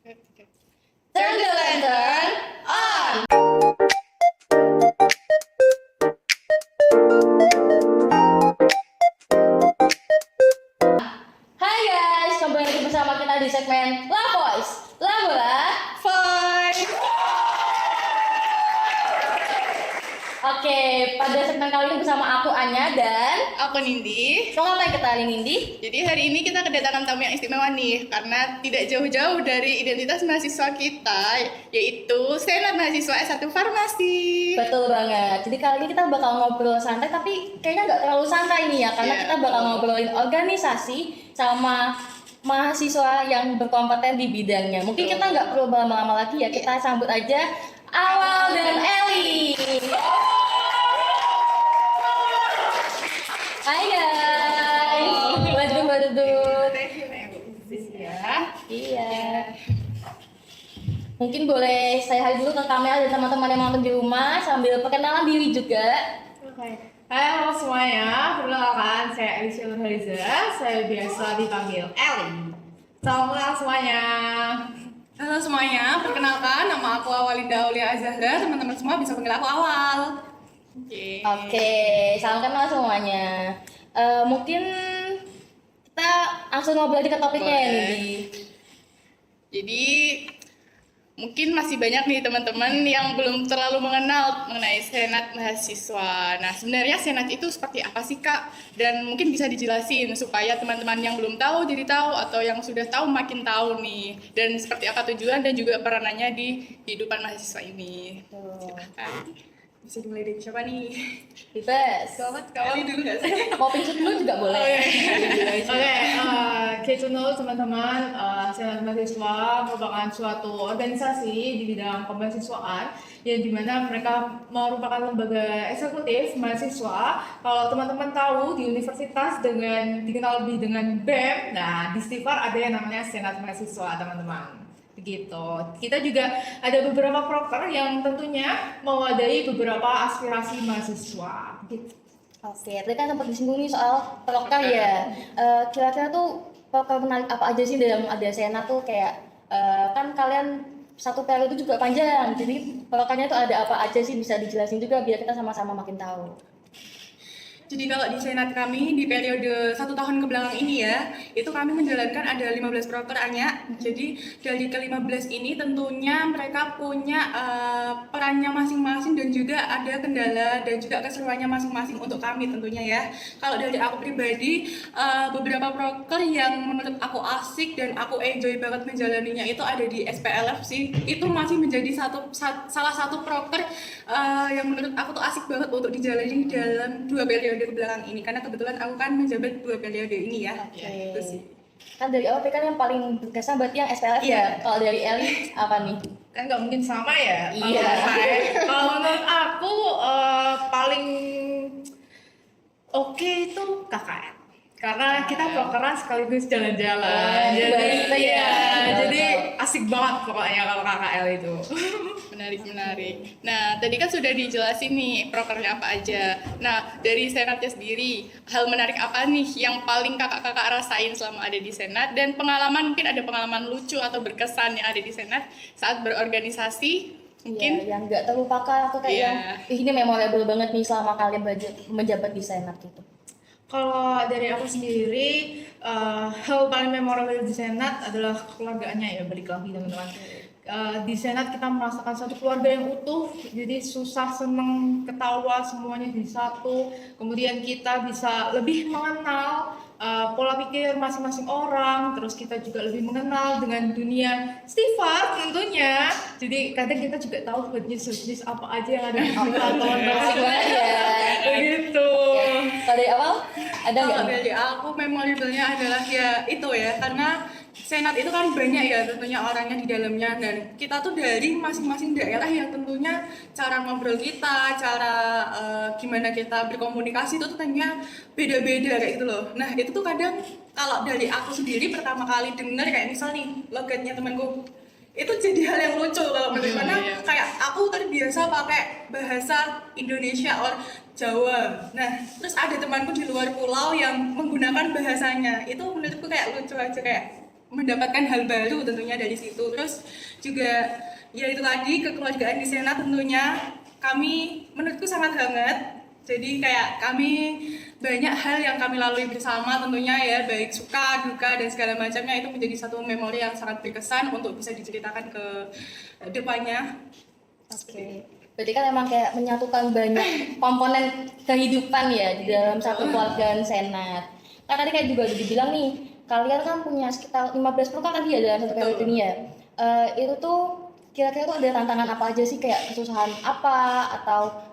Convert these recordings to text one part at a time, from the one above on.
Turn the lantern on! Hai guys, kembali lagi bersama kita di segmen La Voice, La Bola Fine. Oke, pada segmen kali ini bersama aku Anya dan Aku Nindi. so ngapain kita hari ini, Nindi? Jadi hari ini kita kedatangan tamu yang istimewa nih, karena tidak jauh-jauh dari identitas mahasiswa kita, yaitu Senat Mahasiswa S1 Farmasi. Betul banget. Jadi kali ini kita bakal ngobrol santai, tapi kayaknya nggak terlalu santai nih ya, karena Iya, kita bakal ngobrolin organisasi sama mahasiswa yang berkompeten di bidangnya. Mungkin kita nggak perlu lama-lama lagi ya, kita sambut aja Awal dan Eli. Hai guys, badut-badut. Ya. Iya. Mungkin boleh saya dulu ke kamera dan teman-teman yang nonton di rumah sambil perkenalan diri juga. Oke. Hai, halo semuanya. Perkenalkan, saya Alicia Nurhaliza. Saya biasa dipanggil Ellie. Salam kenal semuanya. Halo semuanya, perkenalkan nama aku Awalinda Aulia Azahra. Teman-teman semua bisa panggil aku Awal. Oke, salam kenal semuanya. Mungkin kita langsung ngobrol aja ke topiknya ya, Boleh. Nindi. Jadi mungkin masih banyak nih teman-teman yang belum terlalu mengenal mengenai Senat Mahasiswa. Nah, sebenarnya Senat itu seperti apa sih, Kak? Dan mungkin bisa dijelasin supaya teman-teman yang belum tahu jadi tahu, atau yang sudah tahu makin tahu nih. Dan seperti apa tujuan dan juga peranannya di kehidupan mahasiswa ini. Silahkan. Bisa dimulai dari siapa nih? Bebas. Kali dulu nggak sih? Mau pincut dulu juga boleh. Oke, kita know teman-teman, Senat Mahasiswa merupakan suatu organisasi di bidang kemahasiswaan yang dimana mereka merupakan lembaga eksekutif mahasiswa. Kalau teman-teman tahu di universitas dikenal lebih dengan BEM, nah di Stifar ada yang namanya Senat Mahasiswa, teman-teman. Begitu. Kita juga ada beberapa proker yang tentunya mewadahi beberapa aspirasi mahasiswa. Gitu. Oke, tadi kan sempat disinggung nih soal proker ya. Kira-kira tuh proker menarik apa aja sih dalam ada Senat tuh kayak kan kalian satu periode juga panjang, jadi prokernya tuh ada apa aja sih, bisa dijelasin juga biar kita sama-sama makin tahu. Jadi kalau di Senat kami di periode 1 tahun kebelakang ini ya, itu kami menjalankan ada 15 proker Anya. Jadi dari ke-15 ini tentunya mereka punya perannya masing-masing dan juga ada kendala dan juga keseruannya masing-masing untuk kami tentunya ya. Kalau dari aku pribadi, beberapa proker yang menurut aku asik dan aku enjoy banget menjalaninya itu ada di SPLF sih. Itu masih menjadi salah satu proker yang menurut aku tuh asik banget untuk dijalani dalam 2 periode kebelakang ini, karena kebetulan aku kan menjabat 2 periode ini ya. Oke. Itu sih. Kan dari OP kan yang paling berkesan berarti yang SPLF Iya. ya. Kalau dari Eli apa nih? Kan nggak mungkin sama ya. Iya. Kalau menurut aku paling oke itu KKN. Karena kita prokeran sekaligus jalan-jalan. Jadi jadi asik banget pokoknya kalau KKL itu. Menarik. Nah, tadi kan sudah dijelasin nih prokernya apa aja. Nah, dari Senatnya sendiri, hal menarik apa nih yang paling kakak-kakak rasain selama ada di Senat, dan pengalaman, mungkin ada pengalaman lucu atau berkesan yang ada di Senat saat berorganisasi mungkin? Iya, yang nggak terlupakan atau kayak Iya. yang ini memorable banget nih selama kalian menjabat di Senat gitu. Kalau dari aku sendiri, hal paling memorable di Senat adalah kekeluargaannya ya, balik lagi teman-teman. Di Senat kita merasakan satu keluarga yang utuh, jadi susah seneng ketawa semuanya di satu. Kemudian kita bisa lebih mengenal pola pikir masing-masing orang, terus kita juga lebih mengenal dengan dunia Stifar tentunya. Jadi kadang kita juga tahu bisnis apa aja yang ada di Stifar, Asik banget ya. begitu. Kalau dari awal ada nggak? Kalau nih? dari aku memorable-nya adalah ya itu ya, karena Senat itu kan banyak ya tentunya orangnya di dalamnya, dan kita tuh dari masing-masing daerah yang tentunya cara ngobrol kita, cara gimana kita berkomunikasi itu tentunya beda-beda kayak gitu loh. Nah itu tuh kadang kalau dari aku sendiri pertama kali denger kayak misal nih logatnya temanku, itu jadi hal yang lucu kalau menurut karena kayak aku terbiasa pakai bahasa Indonesia or Jawa. Nah, terus ada temanku di luar pulau yang menggunakan bahasanya. Itu menurutku kayak lucu aja, kayak mendapatkan hal baru tentunya dari situ. Terus juga ya itu tadi kekeluargaan di Senat tentunya kami menurutku sangat hangat. Jadi kayak kami banyak hal yang kami lalui bersama tentunya ya, baik suka, duka dan segala macamnya, itu menjadi satu memori yang sangat berkesan untuk bisa diceritakan ke depannya. Oke. Berarti kan emang kayak menyatukan banyak komponen kehidupan ya di dalam satu keluarga Senat. Kan tadi kayak juga udah dibilang nih, kalian kan punya sekitar 15 program tadi ya dalam satu periode ini ya. Itu tuh kira-kira tuh ada tantangan apa aja sih, kayak kesusahan apa atau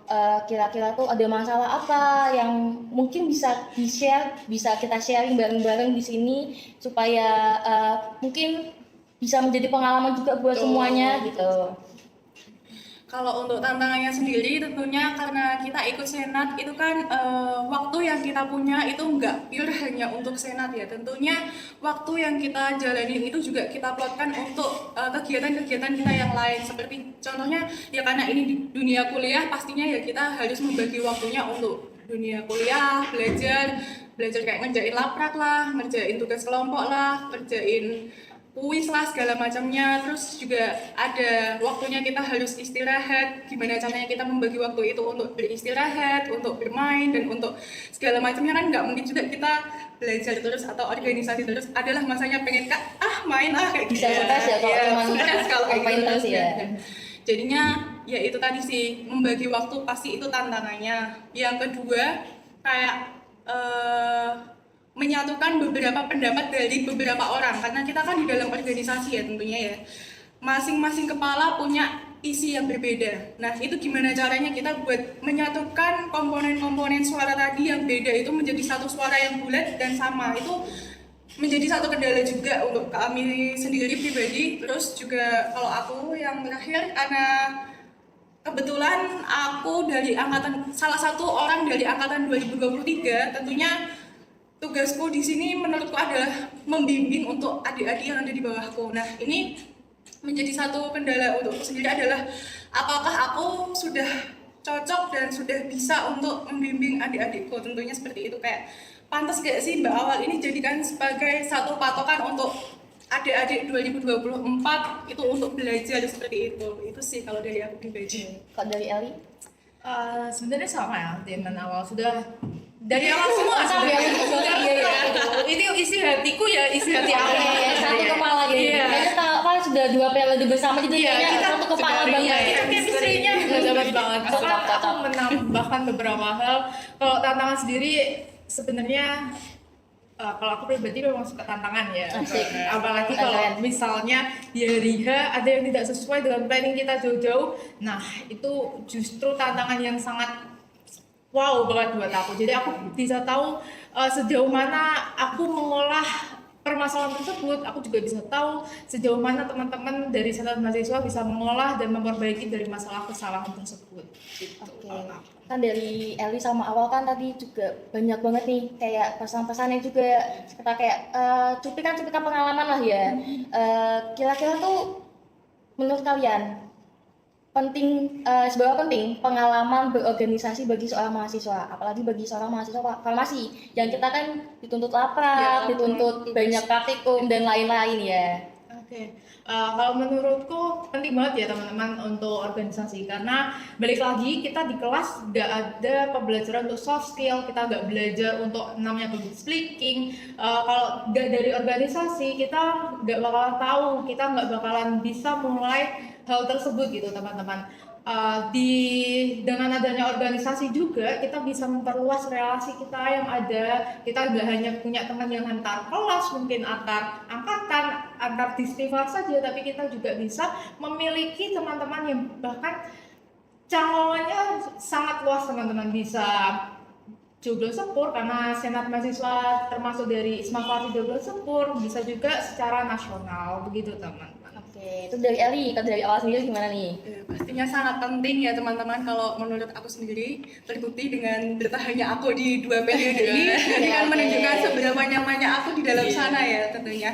kira-kira tuh ada masalah apa yang mungkin bisa di-share, bisa kita sharing bareng-bareng di sini supaya mungkin bisa menjadi pengalaman juga buat semuanya gitu. Kalau untuk tantangannya sendiri tentunya karena kita ikut Senat itu kan waktu yang kita punya itu nggak pure hanya untuk Senat ya. Tentunya waktu yang kita jalanin itu juga kita plotkan untuk kegiatan-kegiatan kita yang lain. Seperti contohnya ya karena ini di dunia kuliah pastinya ya kita harus membagi waktunya untuk dunia kuliah, belajar kayak ngerjain laprak lah, ngerjain tugas kelompok lah, kerjain kuis lah segala macamnya. Terus juga ada waktunya kita harus istirahat, gimana caranya kita membagi waktu itu untuk beristirahat, untuk bermain dan untuk segala macamnya. Kan nggak mungkin juga kita belajar terus atau organisasi terus, adalah masanya pengen main kayak Bisa gitu. stres ya kalau Iya, cuman stres kalau kayak main gitu terus ya. jadinya ya itu tadi sih, membagi waktu pasti itu tantangannya. Yang kedua kayak menyatukan beberapa pendapat dari beberapa orang, karena kita kan di dalam organisasi ya tentunya ya, masing-masing kepala punya isi yang berbeda. Nah itu gimana caranya kita buat menyatukan komponen-komponen suara tadi yang beda itu menjadi satu suara yang bulat dan sama. Itu menjadi satu kendala juga untuk kami sendiri pribadi. Terus juga kalau aku yang terakhir, karena kebetulan aku dari salah satu orang dari angkatan 2023, tentunya tugasku di sini menurutku adalah membimbing untuk adik-adik yang ada di bawahku. Nah, ini menjadi satu kendala untukku sendiri adalah apakah aku sudah cocok dan sudah bisa untuk membimbing adik-adikku. Tentunya seperti itu, kayak pantas gak sih Mbak Awal ini jadikan sebagai satu patokan untuk adik-adik 2024 itu untuk belajar seperti itu. Itu sih kalau dari aku pribadi. Kalau dari Eli? Sebenarnya sama ya dengan awal, sudah dari awal semua Sama ya, itu isi hatiku ya, isi hati aku. Satu kepala gitu. Iya. Kayaknya kan sudah 2 periode bersama jadi Iya, kayaknya kita satu kepala sebenarnya banget. kita chemistry-nya nggak dapat banget. Bahkan aku menambahkan beberapa hal. Kalau tantangan sendiri sebenarnya kalau aku pribadi memang suka tantangan ya. Asik. Apalagi kalau misalnya di hari H ada yang tidak sesuai dengan planning kita jauh-jauh. Nah, itu justru tantangan yang sangat wow banget buat aku. Jadi aku bisa tahu sejauh mana aku mengolah permasalahan tersebut. Aku juga bisa tahu sejauh mana teman-teman dari Senat Mahasiswa bisa mengolah dan memperbaiki dari masalah kesalahan tersebut. Gitu. Oke. Kan dari Eli sama Awal kan tadi juga banyak banget nih kayak pesan-pesan yang juga kita kayak cuplikan-cuplikan pengalaman lah ya. Kira-kira tuh menurut kalian seberapa penting pengalaman berorganisasi bagi seorang mahasiswa, apalagi bagi seorang mahasiswa farmasi yang kita kan dituntut laprak, dituntut banyak praktikum dan lain-lain ya. Oke. Kalau menurutku penting banget ya teman-teman untuk organisasi, karena balik lagi kita di kelas nggak ada pembelajaran untuk soft skill, kita nggak belajar untuk namanya public speaking. Kalau nggak dari organisasi kita nggak bakalan tahu, kita nggak bakalan bisa mulai hal tersebut gitu teman-teman. Dengan adanya organisasi juga kita bisa memperluas relasi kita yang ada. Kita nggak hanya punya teman yang antar kelas, mungkin antar angkatan, antar distrik saja, tapi kita juga bisa memiliki teman-teman yang bahkan cangkupannya sangat luas. Teman-teman bisa joglo sepur karena Senat Mahasiswa termasuk dari Isma Farsi joglo sepur, bisa juga secara nasional begitu teman-teman. Oke, itu dari Eli. Kalau dari Awal sendiri gimana nih? Pastinya sangat penting ya teman-teman. Kalau menurut aku sendiri, terbukti dengan bertahannya aku di 2 periode ini, ini kan menunjukkan seberapa nyamannya aku di dalam sana ya tentunya.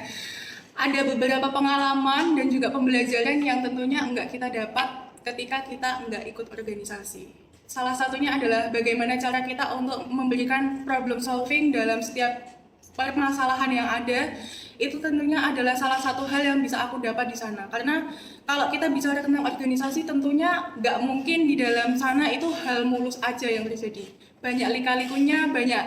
Ada beberapa pengalaman dan juga pembelajaran yang tentunya enggak kita dapat ketika kita enggak ikut organisasi. Salah satunya adalah bagaimana cara kita untuk memberikan problem solving dalam setiap permasalahan yang ada, itu tentunya adalah salah satu hal yang bisa aku dapat di sana. Karena kalau kita bicara tentang organisasi, tentunya nggak mungkin di dalam sana itu hal mulus aja yang terjadi. Banyak lika-likunya, banyak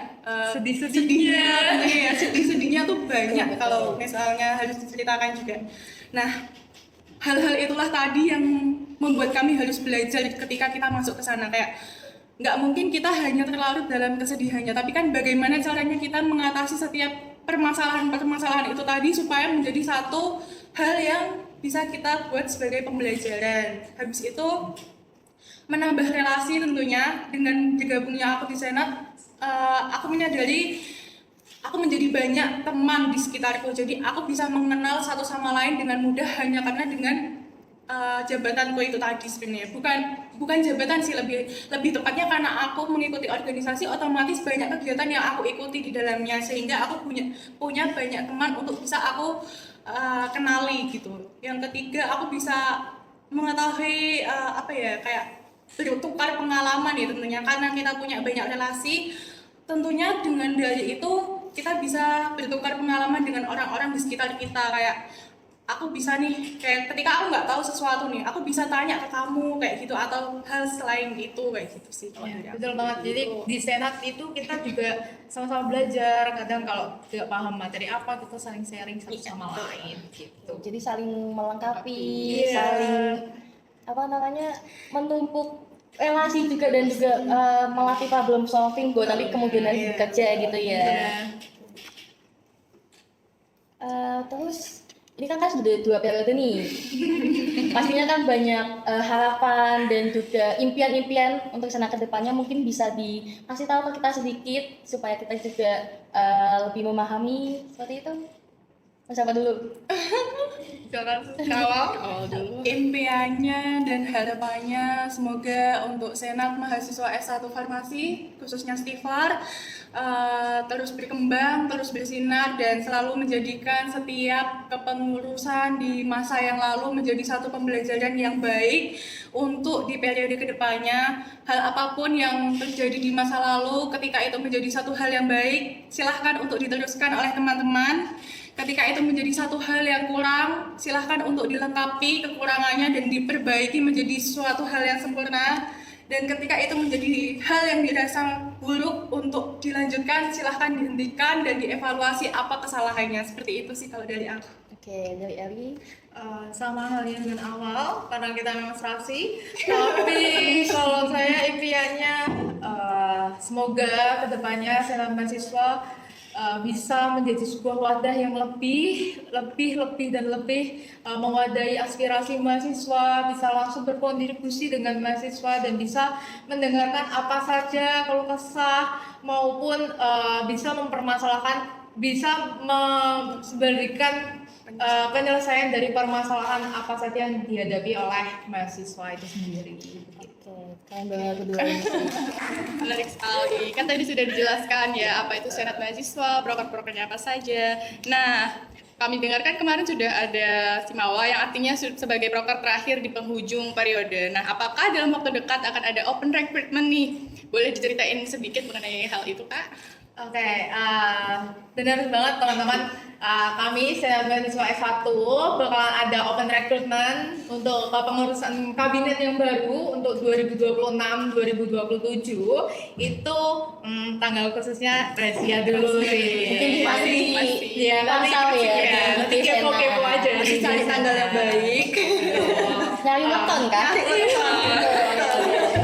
sedih-sedihnya, tentunya ya, sedih-sedihnya tuh banyak kalau misalnya harus diceritakan juga. Nah, hal-hal itulah tadi yang membuat kami harus belajar ketika kita masuk ke sana. Kayak nggak mungkin kita hanya terlarut dalam kesedihannya, tapi kan bagaimana caranya kita mengatasi setiap permasalahan itu tadi supaya menjadi satu hal yang bisa kita buat sebagai pembelajaran. Habis itu menambah relasi tentunya. Dengan bergabungnya aku di Senat, aku menyadari aku menjadi banyak teman di sekitarku. Jadi aku bisa mengenal satu sama lain dengan mudah hanya karena dengan jabatanku itu tadi sebenarnya. Bukan jabatan sih, lebih tepatnya karena aku mengikuti organisasi, otomatis banyak kegiatan yang aku ikuti di dalamnya, sehingga aku punya banyak teman untuk bisa aku kenali gitu. Yang ketiga, aku bisa mengetahui kayak bertukar pengalaman ya tentunya, karena kita punya banyak relasi. Tentunya dengan dari itu kita bisa bertukar pengalaman dengan orang-orang di sekitar kita. Kayak aku bisa nih, kayak ketika aku nggak tahu sesuatu nih, aku bisa tanya ke kamu kayak gitu, atau hal selain itu kayak gitu sih. Betul banget. Jadi di Senat itu kita juga sama-sama belajar. Kadang kalau tidak paham materi apa, kita saling sharing satu sama lain gitu. Jadi saling melengkapi, Iya. saling menumpuk relasi juga, dan juga melatih problem solving buat nanti kemudian hari bekerja gitu ya. Terus ini kan sudah 2 periode nih. Pastinya kan banyak harapan dan juga impian-impian untuk sana ke depannya. Mungkin bisa dikasih tahu ke kita sedikit supaya kita juga lebih memahami seperti itu. Siapa dulu? Jangan kawal dulu. Impiannya dan harapannya semoga untuk Senat mahasiswa S1 Farmasi, khususnya Stifar, terus berkembang, terus bersinar, dan selalu menjadikan setiap kepengurusan di masa yang lalu menjadi satu pembelajaran yang baik untuk di periode kedepannya. Hal apapun yang terjadi di masa lalu, ketika itu menjadi satu hal yang baik, silahkan untuk diteruskan oleh teman-teman. Ketika itu menjadi satu hal yang kurang, silahkan untuk dilengkapi kekurangannya dan diperbaiki menjadi suatu hal yang sempurna. Dan ketika itu menjadi hal yang dirasa buruk untuk dilanjutkan, silahkan dihentikan dan dievaluasi apa kesalahannya. Seperti itu sih kalau dari aku. Oke, dari Eli. Sama halnya dengan awal, karena kita memang serasi. Tapi kalau saya impiannya semoga kedepannya Senat Mahasiswa bisa menjadi sebuah wadah yang lebih mewadahi aspirasi mahasiswa, bisa langsung berkontribusi dengan mahasiswa dan bisa mendengarkan apa saja keluh kesah, maupun bisa mempermasalahkan, bisa memberikan penyelesaian dari permasalahan apa saja yang dihadapi oleh mahasiswa itu sendiri. Oke, kalian berdua ini sih. Menarik sekali. Kan tadi sudah dijelaskan ya apa itu Senat Mahasiswa, proker-prokernya apa saja. Nah, kami dengarkan kemarin sudah ada Simawa yang artinya sebagai proker terakhir di penghujung periode. Nah, apakah dalam waktu dekat akan ada open recruitment nih? Boleh diceritain sedikit mengenai hal itu, Kak? Oke, benar banget teman-teman. Kami Senat Mahasiswa S1 bakalan ada open recruitment untuk kepengurusan kabinet yang baru untuk 2026-2027. Itu tanggal khususnya rahasia dulu sih. Mungkin pasti ya, nanti nanti kepo-kepo aja. Masih cari tanggal yang baik. Nyari weton kan?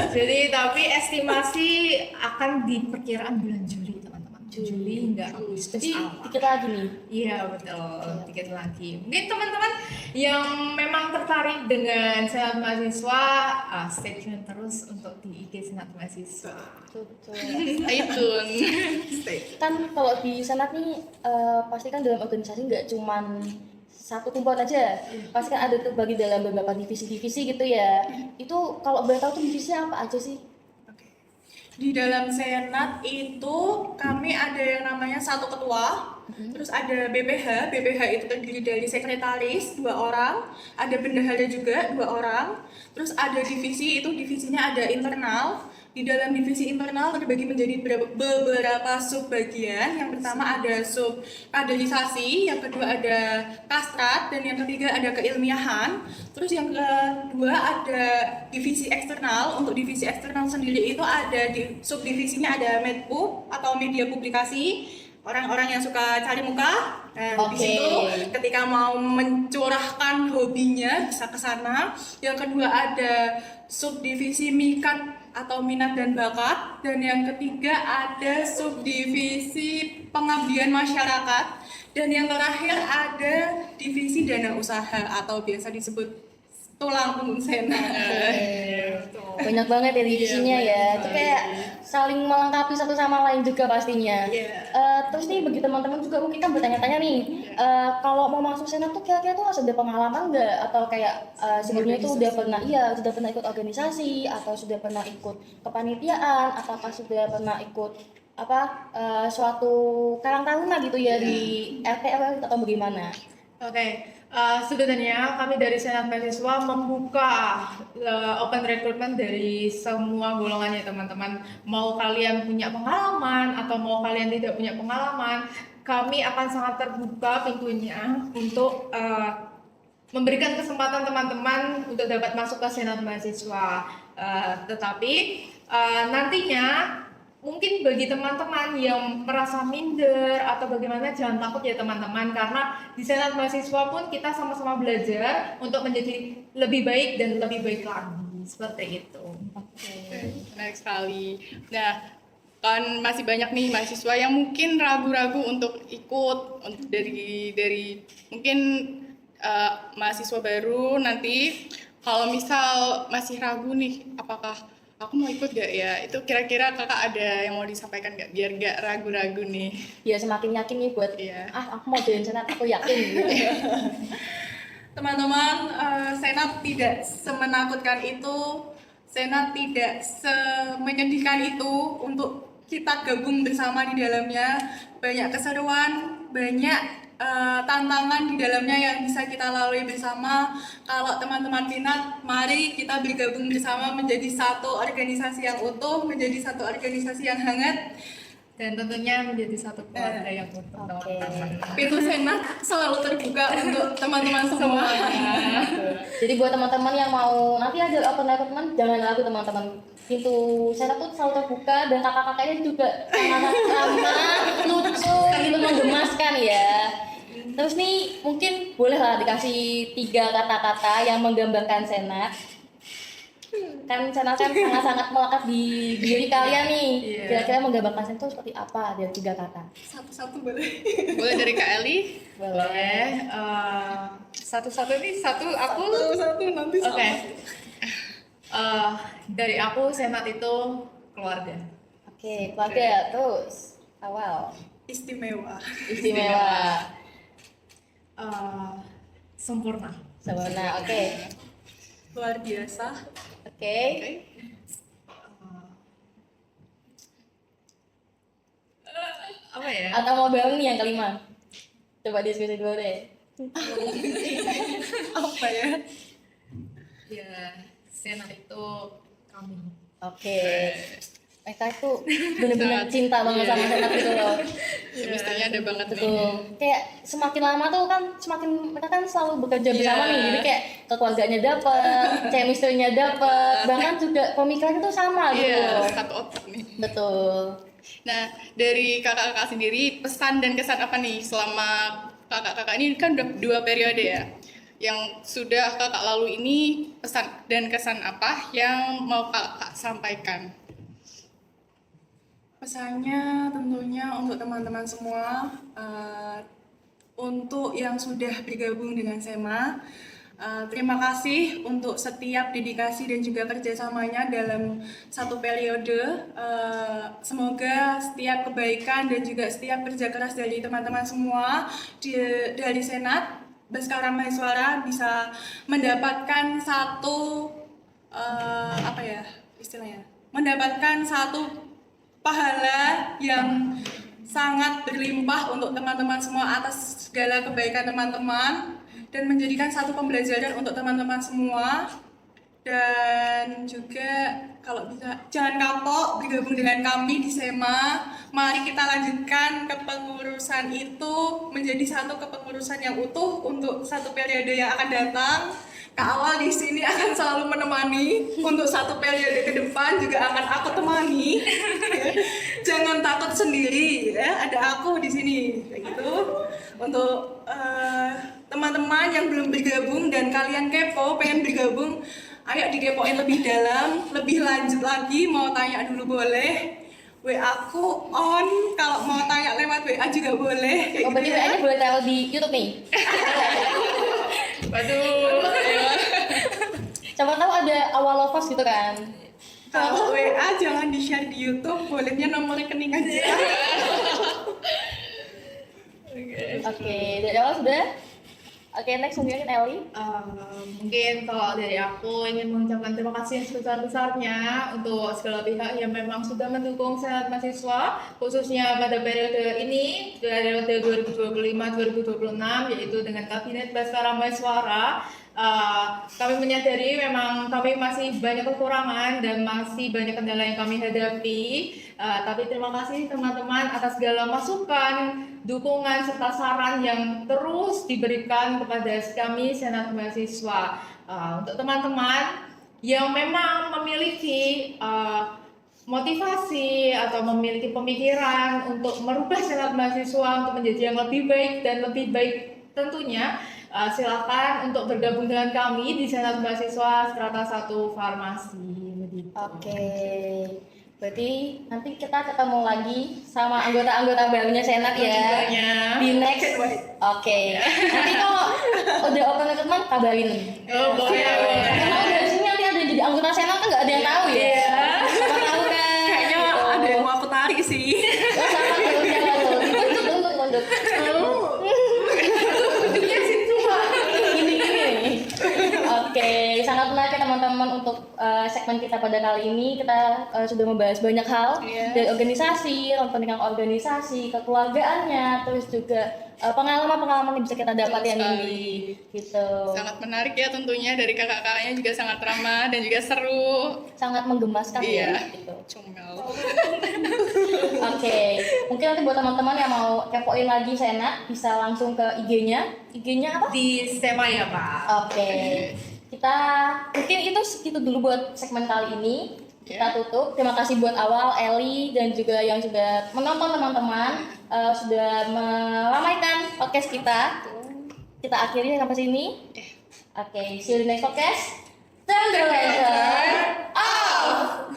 Jadi tapi estimasi akan diperkiraan bulan Juli teman-teman. Juli hingga Agustus awal. Dikit lagi nih. Iya betul, dikit lagi. Mungkin teman-teman yang memang tertarik dengan Senat Mahasiswa, stay tune terus untuk di IG Senat Mahasiswa. Betul. Stay tune. Kan kalau di Senat nih pasti kan dalam organisasi nggak cuman satu kumpulan aja, pasti kan ada terbagi dalam beberapa divisi-divisi gitu ya. Itu kalau boleh tahu tuh divisinya apa aja sih? Di dalam Senat itu kami ada yang namanya satu ketua, terus ada BPH. BPH itu terdiri dari sekretaris 2 orang, ada bendahara juga 2 orang, terus ada divisi, itu divisinya ada internal, Di dalam divisi internal terbagi menjadi beberapa subbagian. Yang pertama ada sub kaderisasi, yang kedua ada kastrat, dan yang ketiga ada keilmiahan. Terus yang kedua ada divisi eksternal. Untuk divisi eksternal sendiri itu ada di subdivisinya ada medpu atau media publikasi. Orang-orang yang suka cari muka. Nah, di situ ketika mau mencurahkan hobinya bisa ke sana. Yang kedua ada subdivisi mikat atau minat dan bakat, dan yang ketiga ada subdivisi pengabdian masyarakat, dan yang terakhir ada divisi dana usaha atau biasa disebut tulang punggung senat. Banyak banget ya divisinya ya. Itu kayak saling melengkapi satu sama lain juga pastinya. Terus nih bagi teman-teman juga mungkin kan bertanya-tanya nih, kalau mau masuk senat tuh kira-kira tuh harus ada pengalaman nggak, atau kayak sebelumnya itu sudah pernah ikut organisasi, atau sudah pernah ikut kepanitiaan, ataukah sudah pernah ikut suatu karang taruna gitu ya di RT atau bagaimana? Sebenarnya kami dari Senat Mahasiswa membuka open recruitment dari semua golongannya teman-teman. Mau kalian punya pengalaman atau mau kalian tidak punya pengalaman, kami akan sangat terbuka pintunya untuk memberikan kesempatan teman-teman untuk dapat masuk ke Senat Mahasiswa. Tetapi nantinya mungkin bagi teman-teman yang merasa minder atau bagaimana, jangan takut ya teman-teman, karena di Senat Mahasiswa pun kita sama-sama belajar untuk menjadi lebih baik dan lebih baik lagi, seperti itu. Menarik sekali. Nah, kan masih banyak nih mahasiswa yang mungkin ragu-ragu untuk ikut dari mungkin mahasiswa baru nanti. Kalau misal masih ragu nih, apakah aku mau ikut gak ya? Itu kira-kira kakak ada yang mau disampaikan gak? Biar gak ragu-ragu nih. Ya semakin yakin nih buat aku mau join senat, aku yakin gitu. Teman-teman, senat tidak semenakutkan itu, senat tidak semenyedihkan itu untuk kita gabung bersama di dalamnya. Banyak keseruan, banyak tantangan di dalamnya yang bisa kita lalui bersama. Kalau teman-teman minat, mari kita bergabung bersama menjadi satu organisasi yang utuh, menjadi satu organisasi yang hangat, dan tentunya menjadi satu keluarga yang utuh. Pintu senat selalu terbuka untuk teman-teman semua. Jadi buat teman-teman yang mau nanti ada open recruitment, jangan ragu teman-teman. Pintu senat tuh selalu terbuka, dan kakak-kakaknya juga sangat ramah, lucu, gitu, menggemaskan ya. Terus nih mungkin bolehlah dikasih 3 kata-kata yang menggambarkan senat. Kan senat kan sangat-sangat melekat di diri kalian nih. Kira-kira menggambarkan senat itu seperti apa? Ada 3 kata. Satu-satu boleh. Boleh dari Kak Eli? Boleh. Satu-satu nih, satu aku. Satu-satu nanti sama. Oke. Dari aku senat itu keluarga. Oke, keluarga. Terus awal. Istimewa. Sempurna. Sempurna. Oke. Luar biasa. Oke. Apa ya? Atau mau bareng nih yang kelima? Coba diskusi dulu deh. Apa ya? Ya, senat itu kami. Oke. Mereka itu benar-benar cinta banget sama senat gitu loh. Semestinya ada banget nih. Betul. Kayak semakin lama tuh kan semakin mereka kan selalu bekerja bersama nih. Jadi kayak kekeluargaannya dapet, chemistry-nya dapet, bahkan juga pemikirannya tuh sama gitu loh. Satu otak nih. Betul. Nah, dari kakak-kakak sendiri, pesan dan kesan apa nih selama kakak-kakak ini kan udah 2 periode ya? Yang sudah kakak lalu ini, pesan dan kesan apa yang mau kakak sampaikan? Pesannya tentunya untuk teman-teman semua, untuk yang sudah bergabung dengan SEMA, terima kasih untuk setiap dedikasi dan juga kerjasamanya dalam 1 periode. Semoga setiap kebaikan dan juga setiap kerja keras dari teman-teman semua dari Senat Baskara Mahasiswa bisa mendapatkan satu mendapatkan satu pahala yang sangat berlimpah untuk teman-teman semua atas segala kebaikan teman-teman, dan menjadikan satu pembelajaran untuk teman-teman semua. Dan juga kalau bisa jangan kapok bergabung dengan kami di SEMA. Mari kita lanjutkan kepengurusan itu menjadi satu kepengurusan yang utuh untuk satu periode yang akan datang. Kak Awal di sini akan selalu menemani untuk satu periode ke depan, juga akan aku temani. Jangan takut sendiri ya, ada aku di sini kayak gitu. Untuk teman-teman yang belum bergabung dan kalian kepo pengen bergabung, ayo dikepoin lebih dalam, lebih lanjut lagi. Mau tanya dulu boleh, WA aku on. Kalau mau tanya lewat WA juga boleh. Kayak Oh, berarti gitu ya. WA-nya boleh taruh di YouTube nih. Waduh. Coba tahu ada awal lovers gitu kan. Kalau WA jangan di-share di YouTube, bolehnya nomor rekening aja. Oke, dari awal sudah. Oke, next mungkin Ellie. Mungkin kalau dari aku ingin mengucapkan terima kasih yang sebesar-besarnya untuk segala pihak yang memang sudah mendukung Senat Mahasiswa, khususnya pada periode ini, periode 2025-2026, yaitu dengan Kabinet Baskara Mahasiswara. Kami menyadari memang kami masih banyak kekurangan dan masih banyak kendala yang kami hadapi, tapi terima kasih teman-teman atas segala masukan, dukungan serta saran yang terus diberikan kepada kami Senat Mahasiswa. Untuk teman-teman yang memang memiliki motivasi atau memiliki pemikiran untuk merubah Senat Mahasiswa untuk menjadi yang lebih baik dan lebih baik tentunya, silakan untuk bergabung dengan kami di Senat Mahasiswa Strata 1 Farmasi. Begitu. Oke. Berarti nanti kita ketemu lagi sama anggota-anggota barunya Senat ya. Keduanya. Di next. Oke. Nanti kalau udah open recruitment kabarin. Oh, boleh, boleh. Karena dari sini nanti ada yang jadi anggota Senat kan nggak ada yang tahu ya. Siapa tahu kan. Kayaknya gitu. ada yang mau aku tarik sih. Oh, sama tuh, jangan tuh. Ditunjuk. Gini. Oke, sangat menarik ya teman-teman untuk segmen kita pada kali ini. Kita sudah membahas banyak hal dari organisasi, pentingkan organisasi, kekeluargaannya, terus juga pengalaman-pengalaman yang bisa kita dapat yang ini, gitu. Sangat menarik ya tentunya, dari kakak-kakaknya juga sangat ramah dan juga seru. Sangat menggemaskan Iya. ya, gitu. Comel. Oke, mungkin nanti buat teman-teman yang mau kepoin lagi Senat bisa langsung ke IG-nya. IG-nya apa? Di SEMA ya Pak. Oke, kita mungkin itu segitu dulu buat segmen kali ini. Kita tutup. Terima kasih buat Awal, Ellie, dan juga yang sudah menonton teman-teman, sudah meramaikan podcast kita. Kita akhiri sampai sini. Oke, see you di next podcast. Turn the laser off.